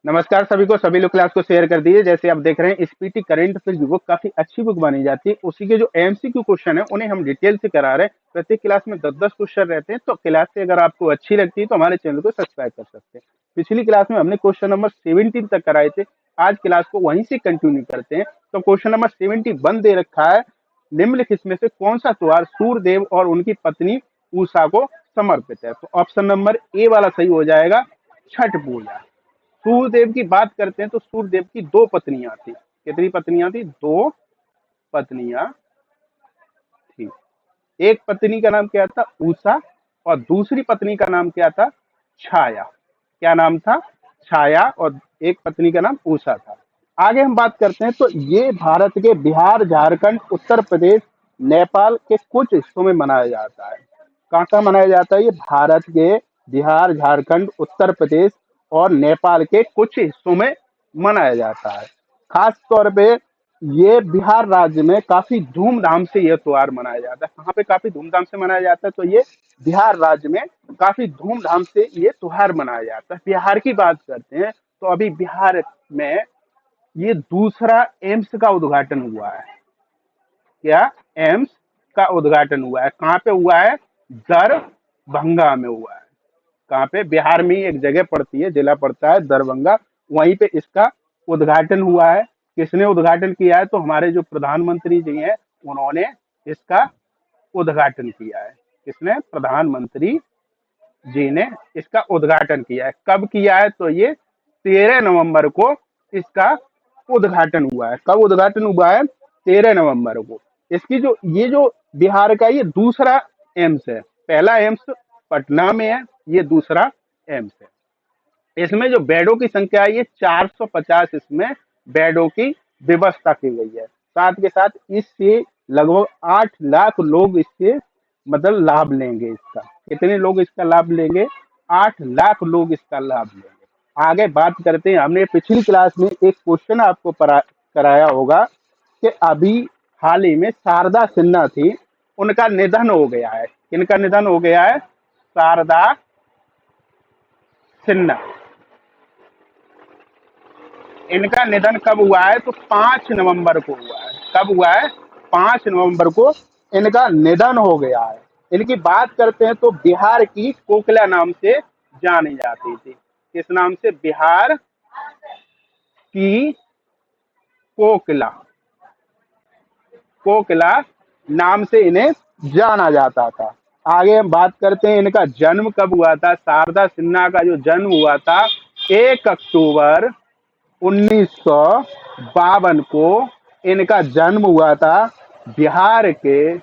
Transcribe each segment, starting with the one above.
नमस्कार सभी को, सभी लोग क्लास को शेयर कर दीजिए। जैसे आप देख रहे हैं स्पीटी करंट अफेयर की बुक काफी अच्छी बुक मानी जाती है। उसी के जो एमसीक्यू क्वेश्चन है उन्हें हम डिटेल से करा रहे हैं। प्रत्येक क्लास में 10-10 क्वेश्चन रहते हैं। तो क्लास से अगर आपको अच्छी लगती है तो हमारे चैनल को सब्सक्राइब कर सकते हैं। पिछली क्लास में हमने क्वेश्चन नंबर 17 तक कराए थे। आज क्लास को वहीं से कंटिन्यू करते हैं। तो क्वेश्चन नंबर 71 दे रखा है, निम्नलिखित में से कौन सा त्योहार सूर्यदेव और उनकी पत्नी उषा को समर्पित है? तो ऑप्शन नंबर ए वाला सही हो जाएगा, छठ पूजा। सूर्यदेव की बात करते हैं तो सूर्यदेव की दो पत्नियां थी। कितनी पत्नियां थी? दो पत्नियां थी। एक पत्नी का नाम क्या था? उषा। और दूसरी पत्नी का नाम क्या था? छाया। क्या नाम था? छाया। और एक पत्नी का नाम उषा था। आगे हम बात करते हैं तो ये भारत के बिहार, झारखंड, उत्तर प्रदेश, नेपाल के कुछ हिस्सों में मनाया जाता है। कहाँ कहाँ मनाया जाता है? ये भारत के बिहार, झारखंड, उत्तर प्रदेश और नेपाल के कुछ हिस्सों में मनाया जाता है। खास तौर पे ये बिहार राज्य में काफी धूमधाम से यह त्योहार मनाया जाता है। कहाँ पे काफी धूमधाम से मनाया जाता है? तो ये बिहार राज्य में काफी धूमधाम से ये त्योहार मनाया जाता है। बिहार की बात करते हैं तो अभी बिहार में ये दूसरा एम्स का उद्घाटन हुआ है। क्या? एम्स का उद्घाटन हुआ है। कहाँ पे हुआ है? दरभंगा में हुआ है। कहाँ पे? बिहार में ही एक जगह पड़ती है, जिला पड़ता है दरभंगा, वहीं पे इसका उद्घाटन हुआ है। किसने उद्घाटन किया है? तो हमारे जो प्रधानमंत्री जी हैं उन्होंने इसका उद्घाटन किया है। किसने? प्रधानमंत्री जी ने इसका उद्घाटन किया है। कब किया है? तो ये 13 नवंबर को इसका उद्घाटन हुआ है। कब उद्घाटन हुआ है? 13 नवंबर को। इसकी जो ये जो बिहार का ये दूसरा एम्स है। पहला एम्स पटना में है, ये दूसरा एम्स है। इसमें जो बेडों की संख्या है ये 450 इसमें बेडों की व्यवस्था की गई है। साथ के साथ इससे लगभग 8 लाख लोग इससे मतलब लाभ लेंगे। इसका कितने लोग इसका लाभ लेंगे? 8 लाख लोग इसका लाभ लेंगे। आगे बात करते हैं। हमने पिछली क्लास में एक क्वेश्चन आपको कराया होगा कि अभी हाल ही में शारदा सिन्हा थी, उनका निधन हो गया है। किनका निधन हो गया है? शारदा सिन्हा। इनका निधन कब हुआ है? तो 5 नवंबर को हुआ है। कब हुआ है? 5 नवंबर को इनका निधन हो गया है। इनकी बात करते हैं तो बिहार की कोकिला नाम से जानी जाती थी। किस नाम से? बिहार की कोकिला। कोकिला नाम से इन्हें जाना जाता था। आगे हम बात करते हैं इनका जन्म कब हुआ था। शारदा सिन्हा का जो जन्म हुआ था 1 अक्टूबर 1952 को इनका जन्म हुआ था। बिहार के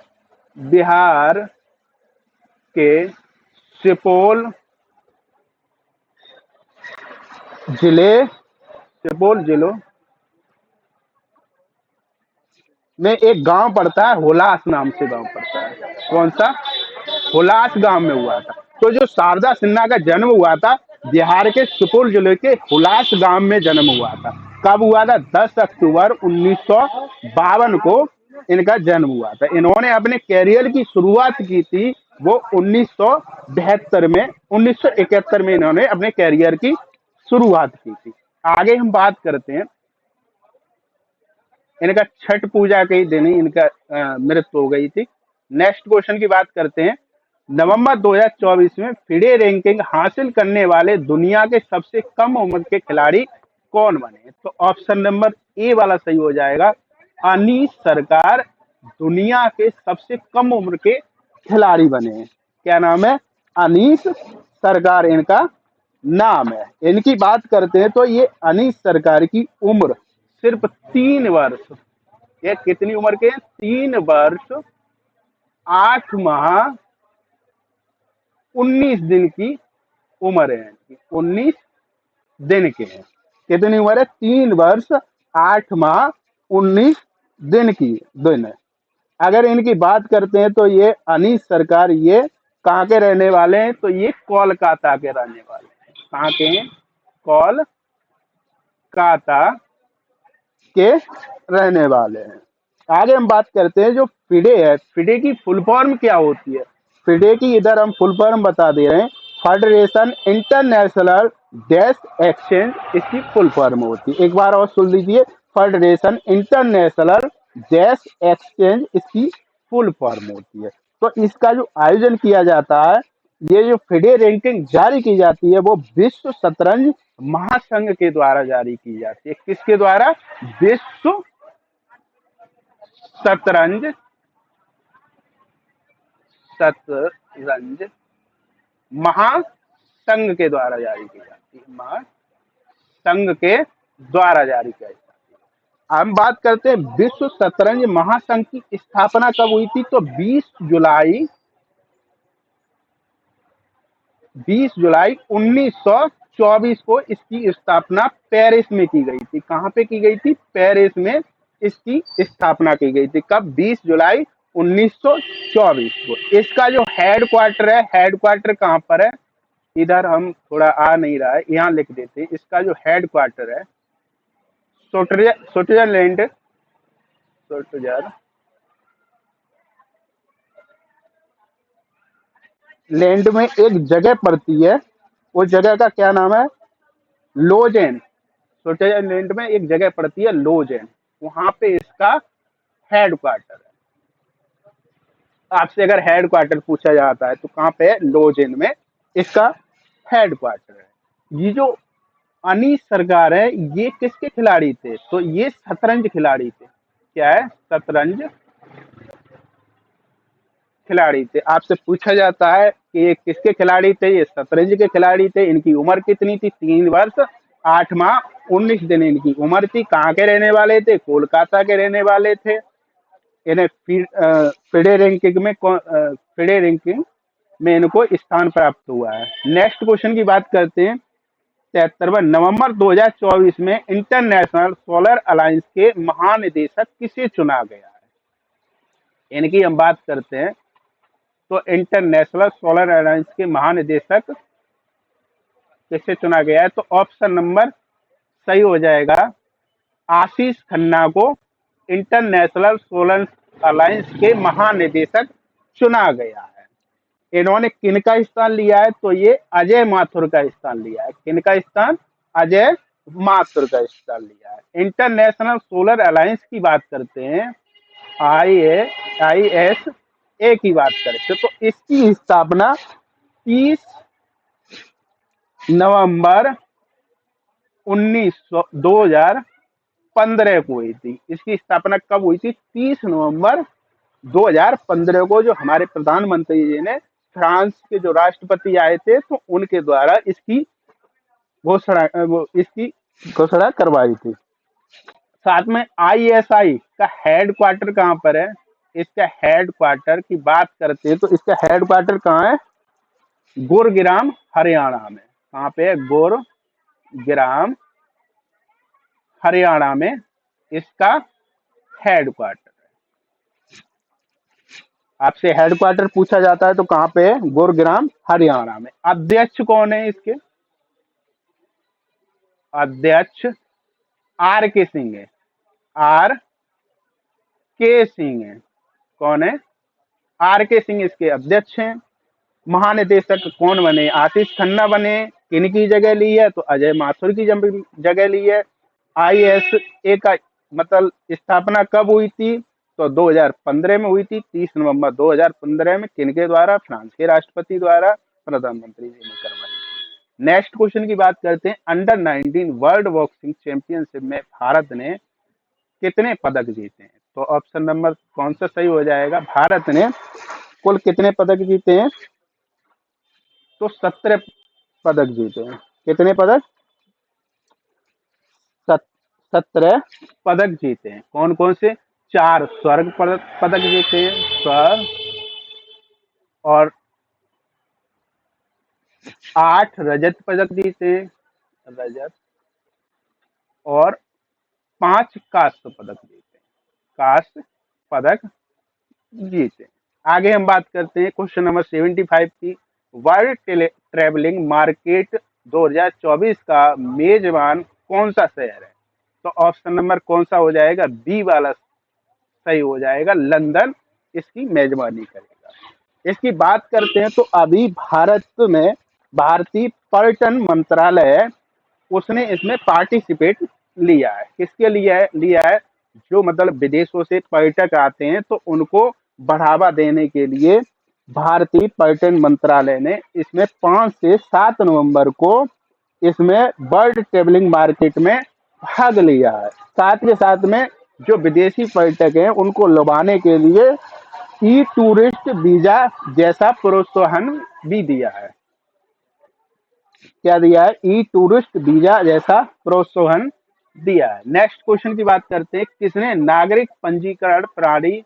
जिले सुपौल जिलों में एक गांव पड़ता है, हुलास नाम से गांव पड़ता है। कौन सा? हुलास गांव में हुआ था। तो जो शारदा सिन्हा का जन्म हुआ था बिहार के सुपौल जिले के हुलास गांव में जन्म हुआ था। कब हुआ था? 10 अक्टूबर 1952 को इनका जन्म हुआ था। इन्होंने अपने कैरियर की शुरुआत की थी वो 1972 में, 1971 में इन्होंने अपने कैरियर की शुरुआत की थी। आगे हम बात करते हैं इनका छठ पूजा के ही दिन ही इनका मृत्यु हो गई थी। नेक्स्ट क्वेश्चन की बात करते हैं। नवंबर 2024 में फिडे रैंकिंग हासिल करने वाले दुनिया के सबसे कम उम्र के खिलाड़ी कौन बने? तो ऑप्शन नंबर ए वाला सही हो जाएगा, अनीस सरकार दुनिया के सबसे कम उम्र के खिलाड़ी बने हैं। क्या नाम है? अनीस सरकार इनका नाम है। इनकी बात करते हैं तो ये अनीस सरकार की उम्र सिर्फ 3 वर्ष। ये कितनी उम्र के हैं? 3 वर्ष 8 माह 19 दिन की उम्र है इनकी। 19 दिन के हैं। कितनी उम्र है? 3 वर्ष 8 माह 19 दिन की दिन है। अगर इनकी बात करते हैं तो ये अनीस सरकार ये कहाँ के रहने वाले हैं? तो ये कोलकाता के रहने वाले हैं। कहाँ के हैं? कोलकाता के रहने वाले हैं। आगे हम बात करते हैं जो फिडे है, फिडे की फुल फॉर्म क्या होती है? फिडे की इधर हम फुल फॉर्म बता दे रहे हैं, फेडरेशन इंटरनेशनल डैश एक्सचेंज इसकी फुल फॉर्म होती है। एक बार और सुन लीजिए, फेडरेशन इंटरनेशनल डैश एक्सचेंज इसकी फुल फॉर्म होती है। तो इसका जो आयोजन किया जाता है, ये जो फिडे रैंकिंग जारी की जाती है वो विश्व शतरंज महासंघ के द्वारा जारी की जाती है। किसके द्वारा? विश्व शतरंज शतरंज महासंघ के द्वारा जारी की जाती है। महासंघ के द्वारा जारी किया जाता है। हम बात करते हैं विश्व शतरंज महासंघ की स्थापना कब हुई थी, तो 20 जुलाई 1924 को इसकी स्थापना पेरिस में की गई थी। कहां पे की गई थी? पेरिस में इसकी स्थापना की गई थी। कब? 20 जुलाई 1924 को। इसका जो हेड क्वार्टर है, हेड क्वार्टर कहां पर है? इधर हम थोड़ा आ नहीं रहा है, यहाँ लिख देते हैं। इसका जो हेड क्वार्टर है स्विट्जरलैंड लैंड में एक जगह पड़ती है, उस जगह का क्या नाम है? लोजेन। स्विट्जरलैंड में एक जगह पड़ती है लोजेन, वहां पे इसका हेड क्वार्टर है। आपसे अगर हेड क्वार्टर पूछा जाता है तो कहाँ पे है? लोजेन में इसका हेड क्वार्टर है। ये जो अनीस सरकार है, ये किसके खिलाड़ी थे? तो ये शतरंज खिलाड़ी थे। क्या है? शतरंज खिलाड़ी थे। आपसे पूछा जाता है कि ये किसके खिलाड़ी थे? ये शतरंज के खिलाड़ी थे। इनकी उम्र कितनी थी? 3 वर्ष 8 माह 19 दिन इनकी उम्र थी। कहाँ के रहने वाले थे? कोलकाता के रहने वाले थे। इन्हें फिडे रैंकिंग में इनको स्थान प्राप्त हुआ है। नेक्स्ट क्वेश्चन की बात करते हैं। 73 नवंबर 2024 में इंटरनेशनल सोलर अलायंस के महानिदेशक किसे चुना गया है? इनकी हम बात करते हैं तो इंटरनेशनल सोलर अलायंस के महानिदेशक किसे चुना गया है? तो ऑप्शन नंबर सही हो जाएगा, आशीष खन्ना को इंटरनेशनल सोलर अलायंस के महानिदेशक चुना गया है। इन्होंने किनका स्थान लिया है? तो ये अजय माथुर का स्थान लिया है। किनका स्थान? अजय माथुर का स्थान लिया है। इंटरनेशनल सोलर अलायंस की बात करते हैं, ISA की बात करते हैं, तो इसकी स्थापना 30 नवंबर 2015 को हुई थी। इसकी स्थापना कब हुई थी? 30 नवंबर 2015 को, जो हमारे प्रधानमंत्री जी ने फ्रांस के जो राष्ट्रपति आए थे तो उनके द्वारा इसकी घोषणा करवाई थी। साथ में ISI का हेड क्वार्टर कहाँ पर है? इसका हेड क्वार्टर की बात करते हैं तो इसका हेड क्वार्टर कहाँ है? गुरुग्राम हरियाणा में। कहाँ पे है? गुरुग्राम हरियाणा में इसका हेड क्वार्टर है। आपसे हेड क्वार्टर पूछा जाता है तो कहाँ पे है? गुरुग्राम हरियाणा में। अध्यक्ष कौन है इसके? अध्यक्ष RK सिंह है। RK सिंह है। कौन है? RK सिंह इसके अध्यक्ष हैं। महानिदेशक कौन बने? आशीष खन्ना बने। किनकी जगह ली है? तो अजय माथुर की जगह ली है। ISA का मतलब स्थापना कब हुई थी? तो 2015 में हुई थी। 30 नवंबर 2015 में। किनके द्वारा? फ्रांस के राष्ट्रपति द्वारा प्रधानमंत्री जी ने करवाई थी। नेक्स्ट क्वेश्चन की बात करते हैं। अंडर 19 वर्ल्ड बॉक्सिंग चैंपियनशिप में भारत ने कितने पदक जीते हैं? तो ऑप्शन नंबर कौन सा सही हो जाएगा? भारत ने कुल कितने पदक जीते हैं? तो 17 पदक जीते हैं। कितने पदक? 17 पदक जीते हैं। कौन कौन से? 4 स्वर्ण पदक जीते हैं, स्वर्ण, और 8 रजत पदक जीते हैं, रजत, और 5 कांस्य पदक जीते हैं, कांस्य पदक जीते हैं। आगे हम बात करते हैं क्वेश्चन नंबर 75 की। वर्ल्ड ट्रेवलिंग मार्केट 2024 का मेजबान कौन सा शहर है? तो ऑप्शन नंबर कौन सा हो जाएगा? बी वाला सही हो जाएगा, लंदन इसकी मेजबानी करेगा। इसकी बात करते हैं तो अभी भारत में भारतीय पर्यटन मंत्रालय है, उसने इसमें पार्टिसिपेट लिया है। किसके लिए लिया है? जो मतलब विदेशों से पर्यटक आते हैं तो उनको बढ़ावा देने के लिए भारतीय पर्यटन मंत्रालय ने इसमें 5 से 7 नवंबर को इसमें वर्ल्ड ट्रेवलिंग मार्केट में भाग लिया है। साथ के साथ में जो विदेशी पर्यटक हैं उनको लुभाने के लिए ई टूरिस्ट वीजा जैसा प्रोत्साहन भी दिया है। क्या दिया है? ई टूरिस्ट वीजा जैसा प्रोत्साहन दिया है। नेक्स्ट क्वेश्चन की बात करते हैं, किसने नागरिक पंजीकरण प्रणाली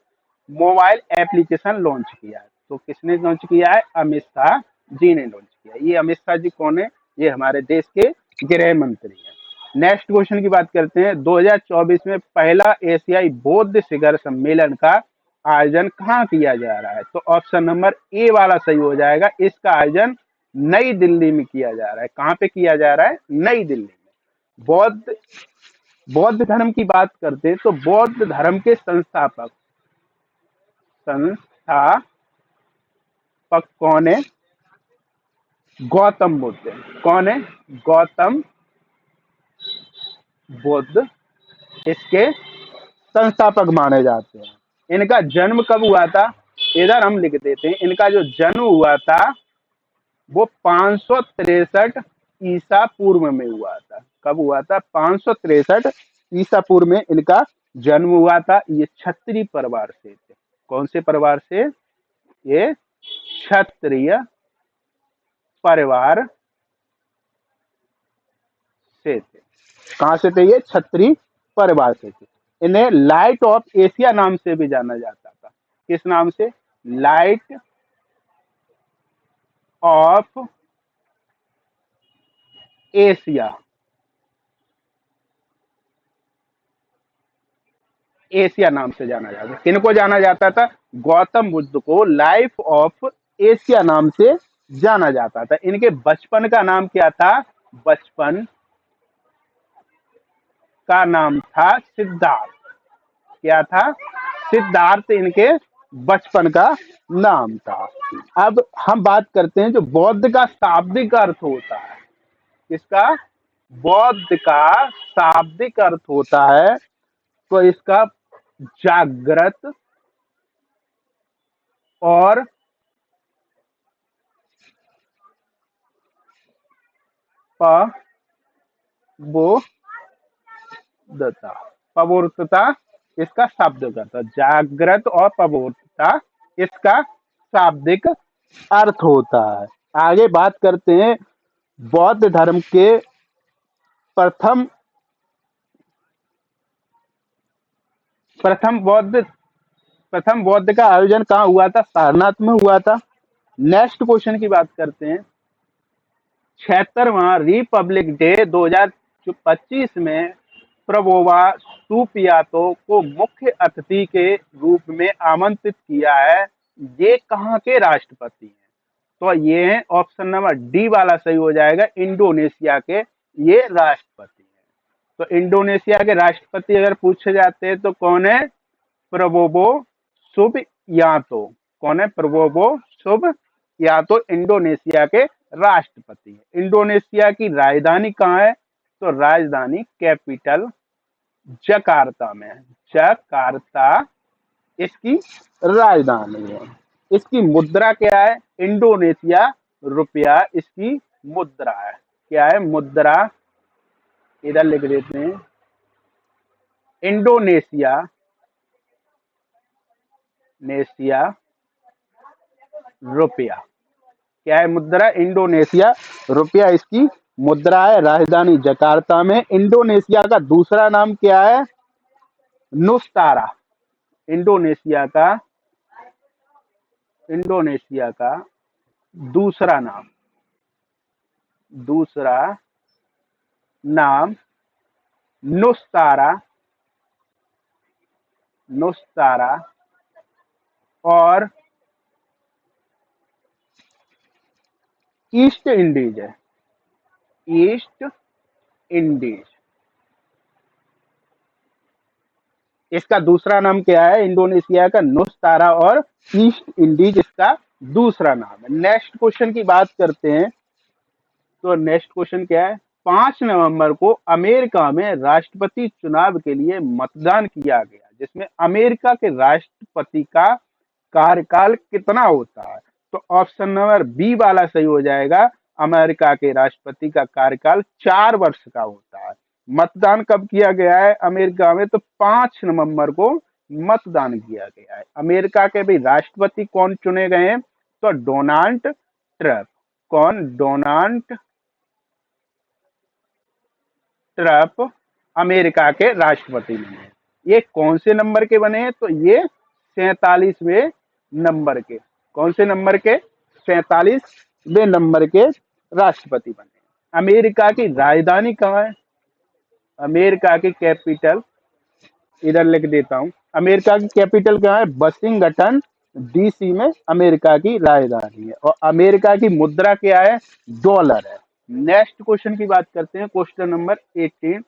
मोबाइल एप्लीकेशन लॉन्च किया है? तो किसने लॉन्च किया है? अमित शाह जी ने लॉन्च किया। ये अमित शाह जी कौन है? ये हमारे देश के गृह मंत्री हैं। नेक्स्ट क्वेश्चन की बात करते हैं, 2024 में पहला एशियाई बौद्ध शिखर सम्मेलन का आयोजन कहाँ किया जा रहा है? तो ऑप्शन नंबर ए वाला सही हो जाएगा। इसका आयोजन नई दिल्ली में किया जा रहा है। कहाँ पे किया जा रहा है? नई दिल्ली में। बौद्ध बौद्ध धर्म की बात करते हैं तो बौद्ध धर्म के संस्थापक कौन है? गौतम बुद्ध। कौन है? गौतम बुद्ध इसके संस्थापक माने जाते हैं। इनका जन्म कब हुआ था? इधर हम लिख देते हैं, इनका जो जन्म हुआ था वो 563 ईसा पूर्व में हुआ था। कब हुआ था? 563 ईसा पूर्व में इनका जन्म हुआ था। ये क्षत्रिय परिवार से थे। कौन से परिवार से? ये क्षत्रिय परिवार से थे। कहाँ से थे? ये क्षत्रिय परिवार से थे। इन्हें लाइट ऑफ एशिया नाम से भी जाना जाता था। किस नाम से? Light of Asia. एशिया नाम से जाना जाता था। किनको जाना जाता था? गौतम बुद्ध को लाइफ ऑफ एशिया नाम से जाना जाता था। इनके बचपन का नाम क्या था? बचपन का नाम था सिद्धार्थ। क्या था? सिद्धार्थ इनके बचपन का नाम था। अब हम बात करते हैं जो बौद्ध का शाब्दिक अर्थ होता है। इसका बौद्ध का शाब्दिक अर्थ होता है तो इसका जागृत और पबोधता। पबोधता इसका शाब्दिक अर्थ। जागृत और पबोधता इसका शाब्दिक अर्थ होता है। आगे बात करते हैं बौद्ध धर्म के प्रथम प्रथम बौद्ध प्रथम बौद्ध का आयोजन कहाँ हुआ था? सारनाथ में हुआ था। नेक्स्ट क्वेश्चन की बात करते हैं, 76वां रिपब्लिक डे 2025 में प्रबोवा सुपियातो को मुख्य अतिथि के रूप में आमंत्रित किया है। ये कहाँ के राष्ट्रपति हैं? तो ये है ऑप्शन नंबर डी वाला सही हो जाएगा। इंडोनेशिया के ये राष्ट्रपति हैं। तो इंडोनेशिया के राष्ट्रपति अगर पूछे जाते हैं तो कौन है? Prabowo Subianto. कौन है? प्रबोवो सुबियांतो इंडोनेशिया के राष्ट्रपति है। इंडोनेशिया की राजधानी कहाँ है? तो राजधानी कैपिटल जकार्ता में है। जकार्ता इसकी राजधानी है। इसकी मुद्रा क्या है? इंडोनेशिया रुपया इसकी मुद्रा है। क्या है? मुद्रा। इधर लिख देते हैं, इंडोनेशिया नेशिया रुपया। क्या है? मुद्रा। इंडोनेशिया रुपया इसकी मुद्रा है। राजधानी जकार्ता में। इंडोनेशिया का दूसरा नाम क्या है? नुस्तारा। इंडोनेशिया का दूसरा नाम नुस्तारा और ईस्ट इंडीज है। ईस्ट इंडीज इसका दूसरा नाम क्या है? इंडोनेशिया का नुस्तारा और ईस्ट इंडीज इसका दूसरा नाम है। नेक्स्ट क्वेश्चन की बात करते हैं, तो नेक्स्ट क्वेश्चन क्या है, 5 नवंबर को अमेरिका में राष्ट्रपति चुनाव के लिए मतदान किया गया, जिसमें अमेरिका के राष्ट्रपति का कार्यकाल कितना होता है। तो ऑप्शन नंबर बी वाला सही हो जाएगा। अमेरिका के राष्ट्रपति का कार्यकाल 4 वर्ष का होता है। मतदान कब किया गया है अमेरिका में, तो 5 नवंबर को मतदान किया गया है। अमेरिका के भी राष्ट्रपति कौन चुने गए हैं, तो डोनाल्ड ट्रम्प। कौन, डोनाल्ड ट्रम्प अमेरिका के राष्ट्रपति बने। ये कौन से नंबर के बने हैं, तो ये 47वें नंबर के। कौन से नंबर के, 47वें नंबर के राष्ट्रपति बने। अमेरिका की राजधानी कहाँ है, अमेरिका की कैपिटल इधर लिख देता हूँ। अमेरिका की कैपिटल कहाँ है, वाशिंगटन डीसी में अमेरिका की राजधानी है। और अमेरिका की मुद्रा क्या है, डॉलर है। नेक्स्ट क्वेश्चन की बात करते हैं, क्वेश्चन नंबर 18।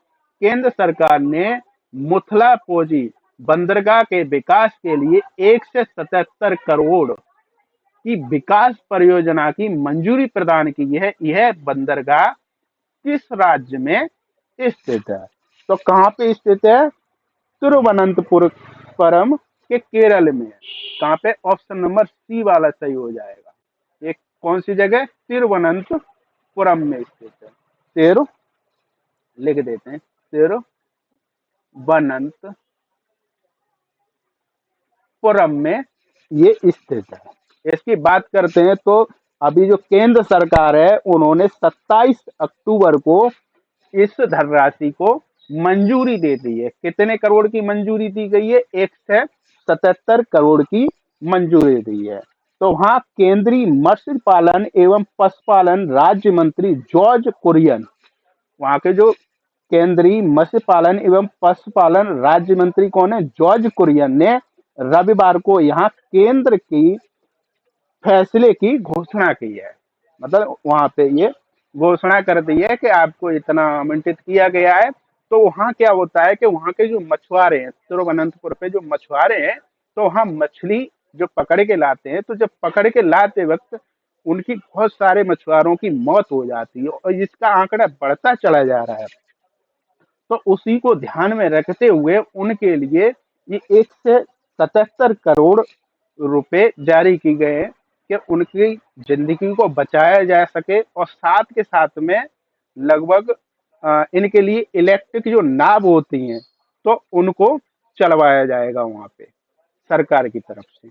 केंद्र सरकार ने मुथलापोजी बंदरगाह के विकास के लिए 177 करोड़ की विकास परियोजना की मंजूरी प्रदान की है। यह बंदरगाह किस राज्य में स्थित है, तो कहाँ पे स्थित है, तिरुवनंतपुरम के केरल में। कहाँ पे, ऑप्शन नंबर सी वाला सही हो जाएगा। ये कौन सी जगह, तिरुवनंतपुरम में स्थित है। तिरु लिख देते हैं, तिरुवनंतपुरम में ये स्थित है। इसकी बात करते हैं तो अभी जो केंद्र सरकार है उन्होंने 27 अक्टूबर को इस धनराशि को मंजूरी दे दी है। कितने करोड़ की मंजूरी दी गई है, 177 करोड़ की मंजूरी दी है। तो वहां केंद्रीय मत्स्य पालन एवं पशुपालन राज्य मंत्री जॉर्ज कुरियन, वहां के जो केंद्रीय मत्स्य पालन एवं पशुपालन राज्य मंत्री कौन है, जॉर्ज कुरियन ने रविवार को यहाँ केंद्र की फैसले की घोषणा की है। मतलब वहां पे ये घोषणा कर दी है कि आपको इतना आवंटित किया गया है। तो वहाँ क्या होता है कि वहाँ के जो मछुआरे हैं, तिरुवनंतपुर पे जो मछुआरे हैं, तो वहाँ मछली जो पकड़ के लाते हैं, तो जब पकड़ के लाते वक्त उनकी बहुत सारे मछुआरों की मौत हो जाती है और इसका आंकड़ा बढ़ता चला जा रहा है। तो उसी को ध्यान में रखते हुए उनके लिए ये 177 करोड़ रुपए जारी की गए हैं कि उनकी जिंदगी को बचाया जा सके। और साथ के साथ में लगभग इनके लिए इलेक्ट्रिक जो नाव होती हैं तो उनको चलवाया जाएगा वहां पे सरकार की तरफ से।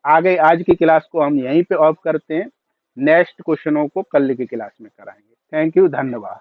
आगे आज की क्लास को हम यहीं पे ऑफ करते हैं। नेक्स्ट क्वेश्चनों को कल की क्लास में कराएंगे। थैंक यू, धन्यवाद।